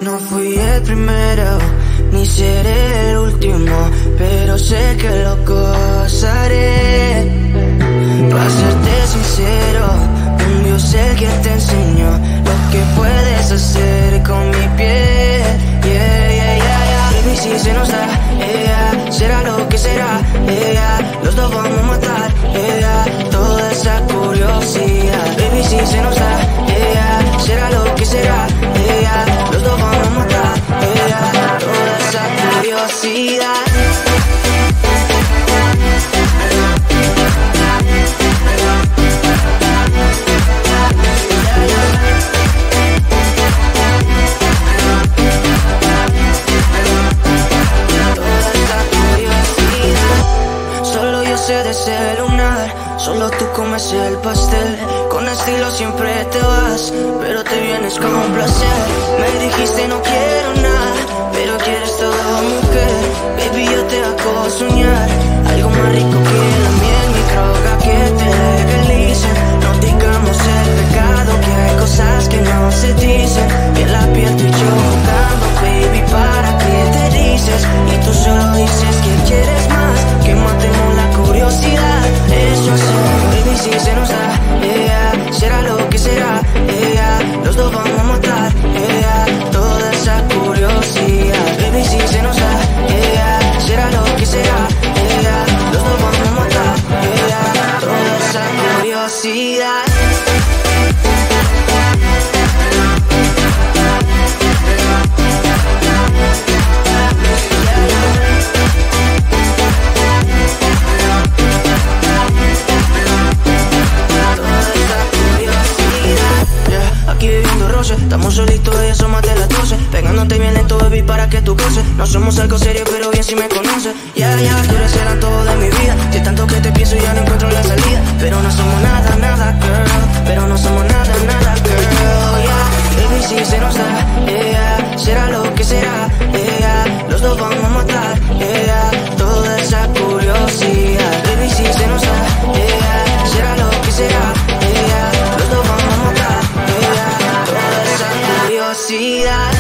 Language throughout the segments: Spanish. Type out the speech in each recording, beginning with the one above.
No fui el primero, ni seré el último, pero sé que lo gozaré. Para serte sincero, un Dios el que te enseñó lo que puedes hacer con mi piel. Baby, si se nos da, será lo que será, los dos vamos a matar, toda esa curiosidad. Baby, si se nos da, será lo que será, los dos vamos a matar, toda esa curiosidad. Sé de ese lunar, solo tú comes el pastel. Con estilo siempre te vas, pero te vienes con un placer. Me dijiste no quiero nada, pero quieres todo, mujer. Baby, yo te hago soñar algo más rico que la miel, mi droga que te legalice. No digamos el pecado, que hay cosas que no se dicen. Y en la piel tú y yo jugando, baby, ¿para qué te dices? Y tú solo dices que quieres más, que matemos la curiosidad. Eso hacemos, baby, si se nos da, será lo que será, los dos vamos a matar, toda esa curiosidad. Baby, si se nos da, será lo que será, los dos vamos a matar, toda esa curiosidad. Aquí viviendo roce, estamos solitos y eso más de las 12. Pegándote bien lento, baby, para que tú goces. No somos algo serio, pero bien si me conoces. Ya, tú eres el antojo de mi vida. Si tanto que te pienso ya no encuentro la salida. Pero no somos nada, nada, girl. Pero no somos nada, nada, girl. Baby, si se nos da, será lo que será, los dos vamos a matar, toda esa curiosidad. Baby, si se nos da, será lo que será, los dos vamos a matar, toda esa curiosidad.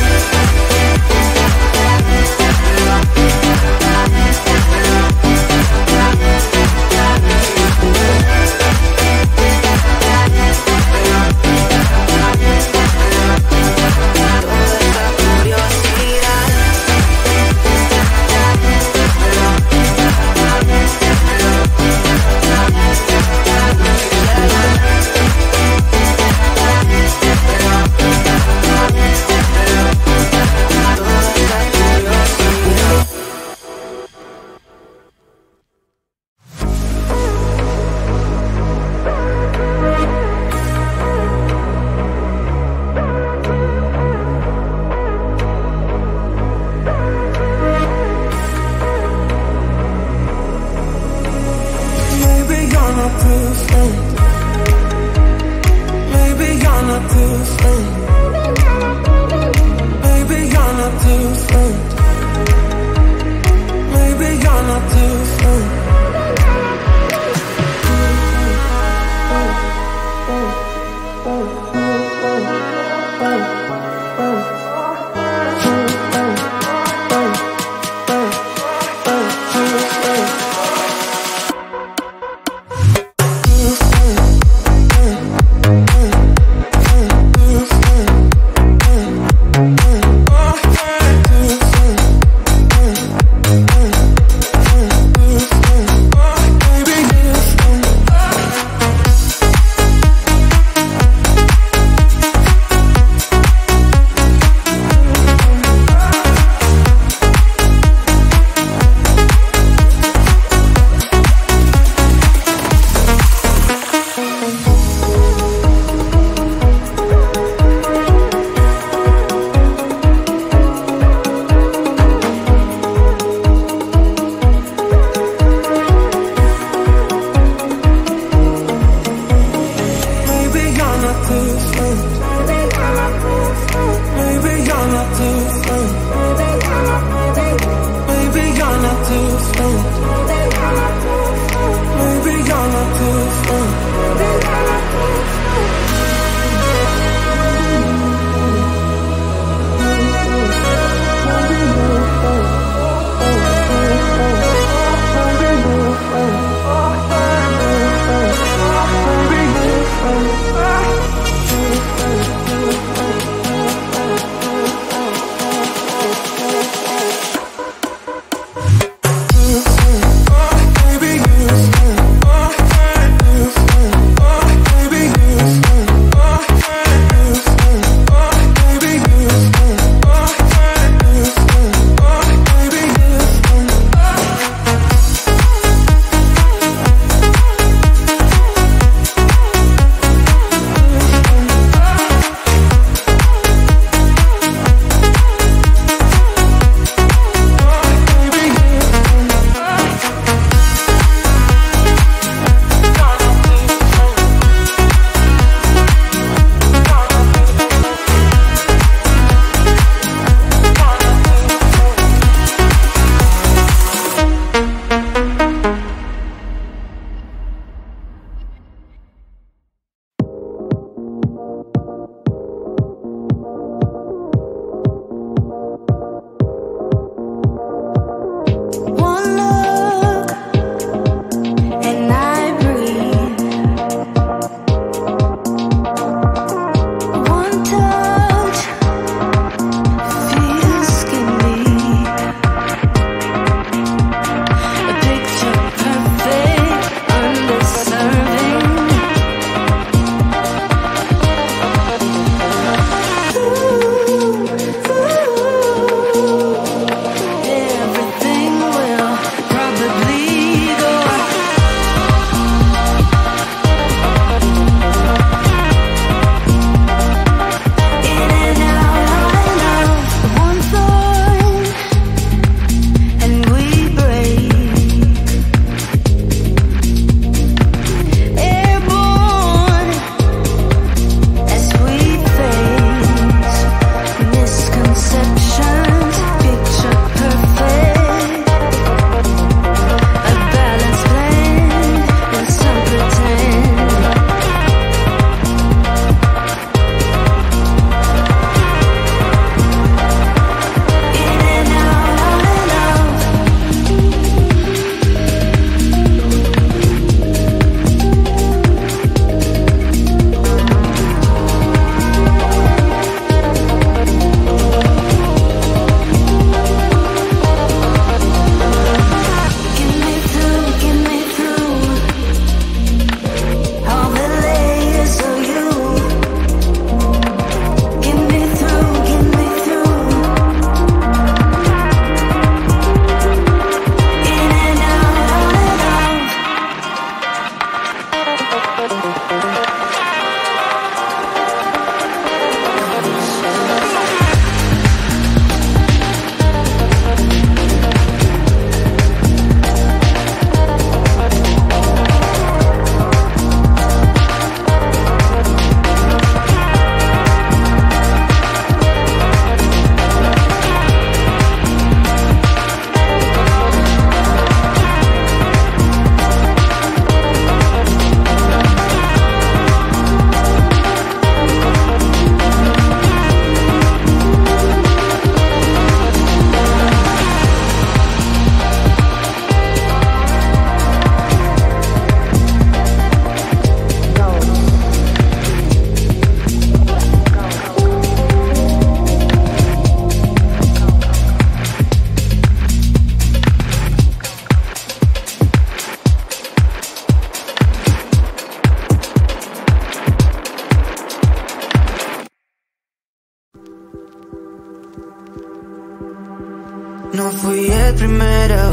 No fui el primero,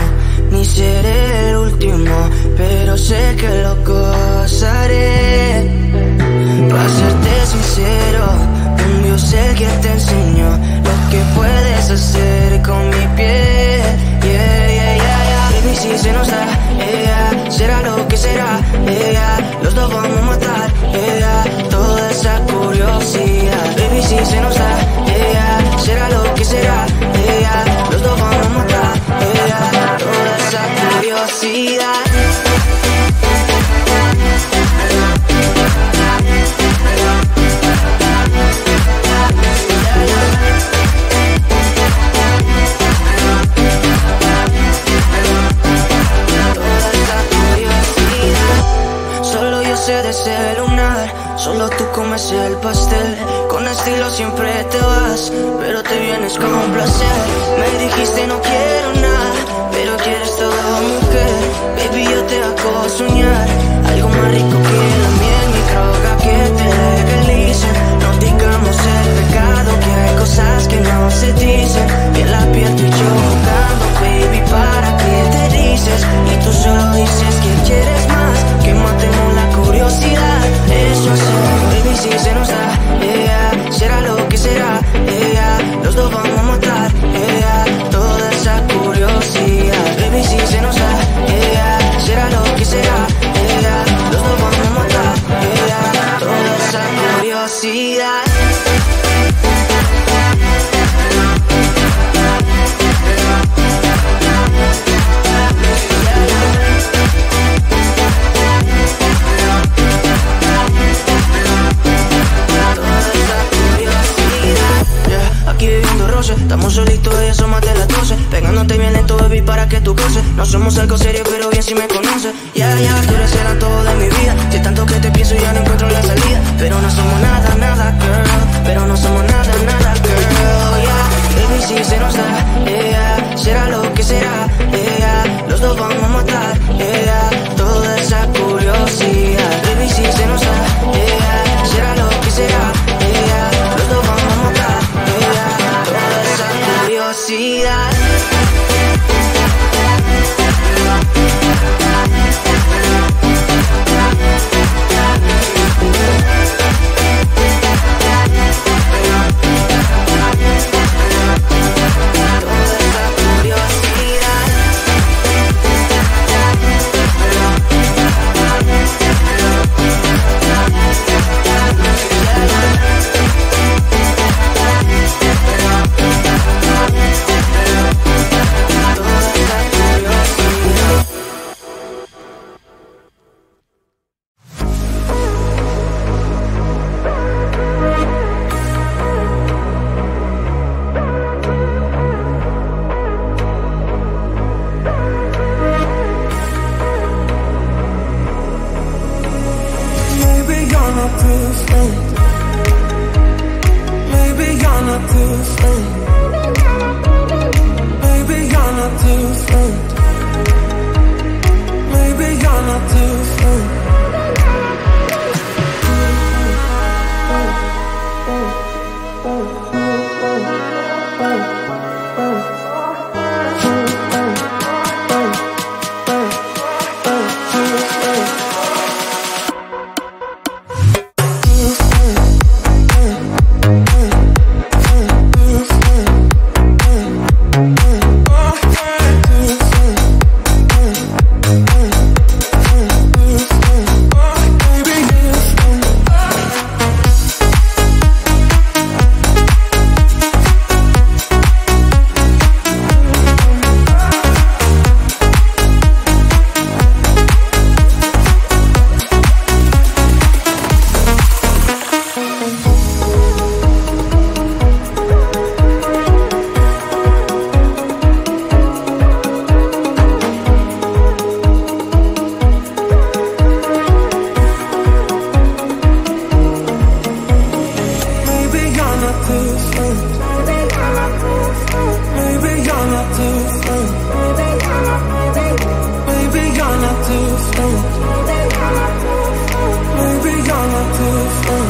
ni seré el último, pero sé que lo gozaré. Para serte sincero, un Dios el que te enseñó lo que puedes hacer con mi piel. Baby, si se nos da, será lo que será, los dos vamos a matar, toda esa curiosidad. Baby, si se nos da, será lo que será, los dos vamos a matar, toda esa curiosidad. De ese lunar, solo tú comes el pastel. Con estilo siempre te vas, pero te vienes con un placer. Me dijiste no quiero nada, pero quieres todo, mujer. Baby, yo te hago soñar algo más rico que la miel, mi droga que te legalicen. No digamos el pecado, que hay cosas que no se dicen. Piel a piel tú y yo jugando, baby, ¿para qué te dices? Y tú solo dices que quieres más, que matemos la curiosidad. Eso hacemos, baby, si se nos da, será lo que será, los dos vamos a matar, toda esa curiosidad. Baby, si se nos da, será lo que será, los dos vamos a matar, toda esa curiosidad. Aquí bebiendo roce, estamos solitos, ella son más de las 12. Pegándote bien lento, baby, para que tú goces. No somos algo serio, pero bien si me conoces. Ya, tú eres el todo de mi vida. Si tanto que te pienso ya no encuentro la salida. Pero no somos nada, nada, girl. Pero no somos nada, nada, girl. Baby, si se nos da, será lo que será, los dos vamos a matar, toda esa curiosidad. Baby, si se nos da, será lo que será, los dos vamos a matar, toda esa curiosidad. Maybe you're not too